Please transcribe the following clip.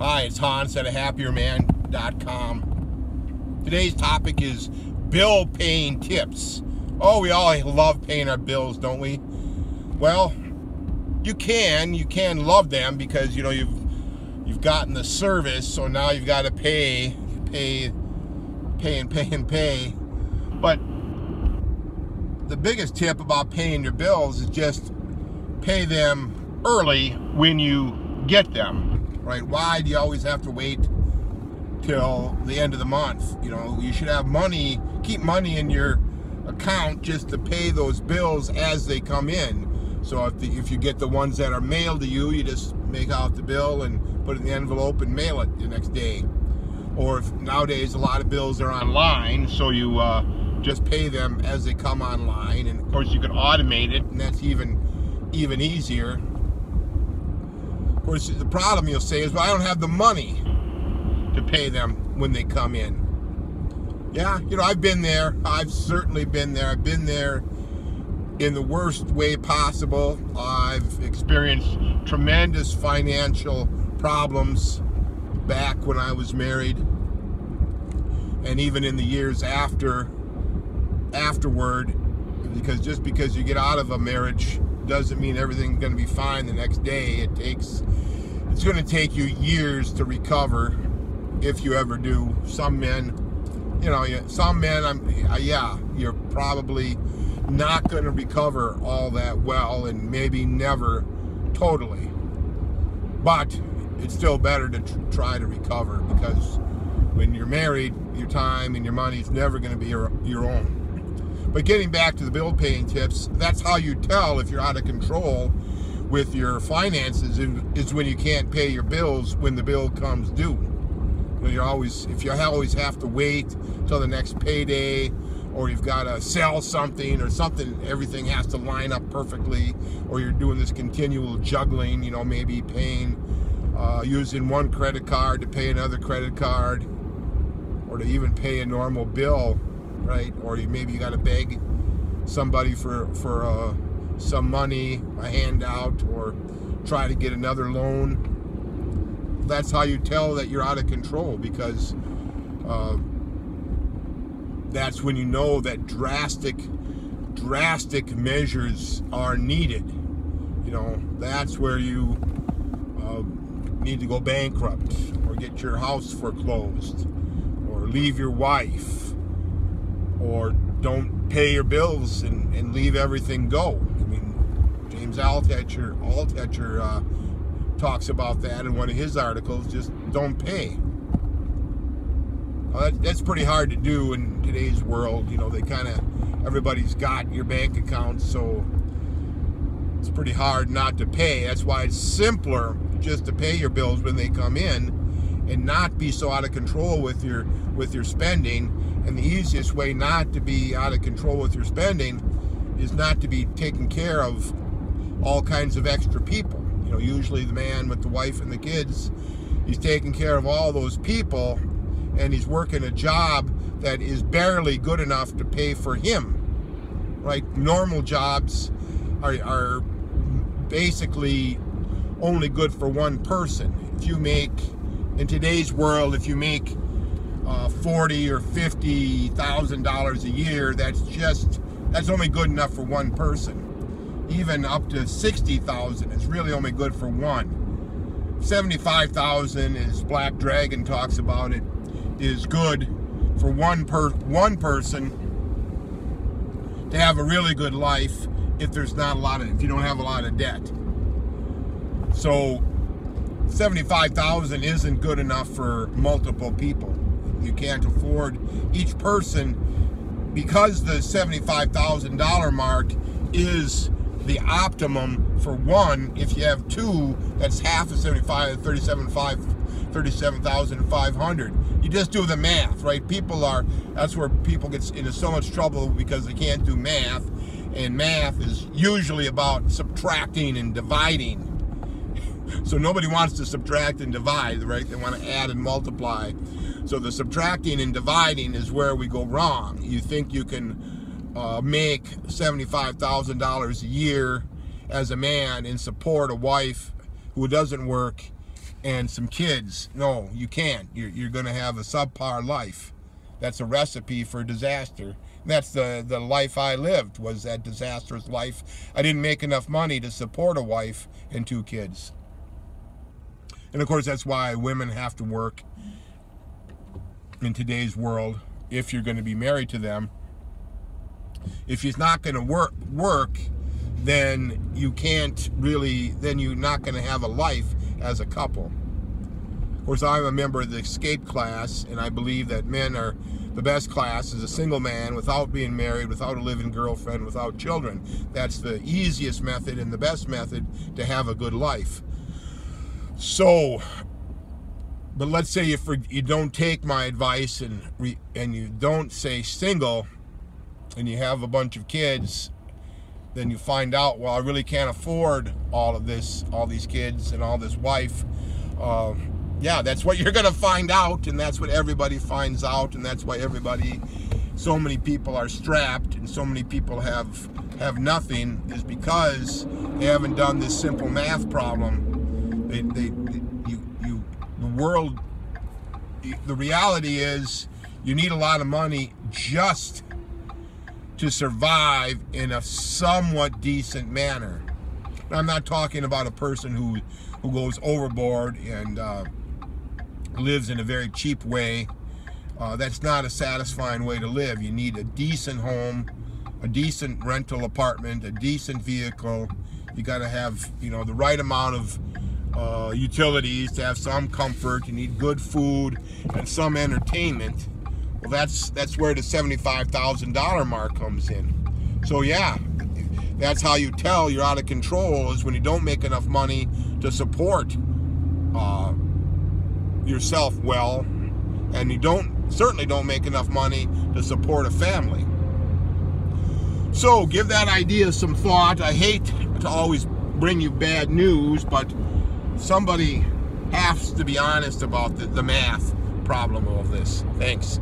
Hi, it's Hans at ahappierman.com. Today's topic is bill paying tips. Oh, we all love paying our bills, don't we? Well, you can love them because you've gotten the service, so now you've got to pay. But the biggest tip about paying your bills is just pay them early when you get them. Right? Why do you always have to wait till the end of the month? You should have money, keep money in your account just to pay those bills as they come in. So if you get the ones that are mailed to you, you just make out the bill and put it in the envelope and mail it the next day. Or if nowadays a lot of bills are online, so you just pay them as they come online. And of course you can automate it, and that's even easier. Of course, the problem you'll say is, well, I don't have the money to pay them when they come in. Yeah, I've been there. I've certainly been there. I've been there in the worst way possible. I've experienced tremendous financial problems back when I was married, and even in the years afterward, because just because you get out of a marriage doesn't mean everything's going to be fine the next day. It's going to take you years to recover, if you ever do. Some men, you're probably not going to recover all that well, and maybe never totally. But it's still better to try to recover, because when you're married, your time and your money is never going to be your own. But getting back to the bill paying tips, that's how you tell if you're out of control with your finances, is when you can't pay your bills when the bill comes due. If you always have to wait till the next payday, or you've got to sell something or something, everything has to line up perfectly, or you're doing this continual juggling, maybe paying, using one credit card to pay another credit card, or to even pay a normal bill, right? Or maybe you got to beg somebody for some money, a handout, or try to get another loan. That's how you tell that you're out of control, because that's when you know that drastic measures are needed. That's where you need to go bankrupt, or get your house foreclosed, or leave your wife, or don't pay your bills and leave everything go. James Altucher talks about that in one of his articles. Just don't pay. Well, that's pretty hard to do in today's world. Everybody's got your bank account, so it's pretty hard not to pay. That's why it's simpler just to pay your bills when they come in, and not be so out of control with your spending. And the easiest way not to be out of control with your spending is not to be taking care of all kinds of extra people. Usually the man with the wife and the kids, he's taking care of all those people, and he's working a job that is barely good enough to pay for him, right? Normal jobs are basically only good for one person. In today's world, if you make $40,000 or $50,000 a year, that's only good enough for one person. Even up to $60,000 is really only good for one. $75,000, as Black Dragon talks about it, is good for one person to have a really good life if you don't have a lot of debt. So $75,000 isn't good enough for multiple people. You can't afford each person, because the $75,000 mark is the optimum for one. If you have two, that's half of 75, 37,500. You just do the math, right? That's where people get into so much trouble, because they can't do math, and math is usually about subtracting and dividing. So nobody wants to subtract and divide, right? They want to add and multiply. So the subtracting and dividing is where we go wrong. You think you can make $75,000 a year as a man and support a wife who doesn't work and some kids. No, you can't. You're going to have a subpar life. That's a recipe for disaster. That's the life I lived, was that disastrous life. I didn't make enough money to support a wife and 2 kids. And of course, that's why women have to work in today's world if you're going to be married to them. If she's not going to work, then you can't really, then you're not going to have a life as a couple. Of course, I'm a member of the escape class, and I believe that men are the best class as a single man without being married, without a living girlfriend, without children. That's the easiest method and the best method to have a good life. So, but let's say if you don't take my advice and you don't stay single and you have a bunch of kids, then you find out, well, I really can't afford all of this, all these kids and all this wife. Yeah, that's what you're going to find out, and that's what everybody finds out, and that's why so many people are strapped and so many people have nothing, is because they haven't done this simple math problem. The reality is you need a lot of money just to survive in a somewhat decent manner. I'm not talking about a person who goes overboard and lives in a very cheap way. That's not a satisfying way to live. You need a decent home, a decent rental apartment, a decent vehicle. You got to have, the right amount of utilities to have some comfort. You need good food and some entertainment. Well, that's where the $75,000 mark comes in. So yeah, that's how you tell you're out of control, is when you don't make enough money to support yourself well, and you certainly don't make enough money to support a family. So give that idea some thought. I hate to always bring you bad news, but somebody has to be honest about the math problem of this. Thanks.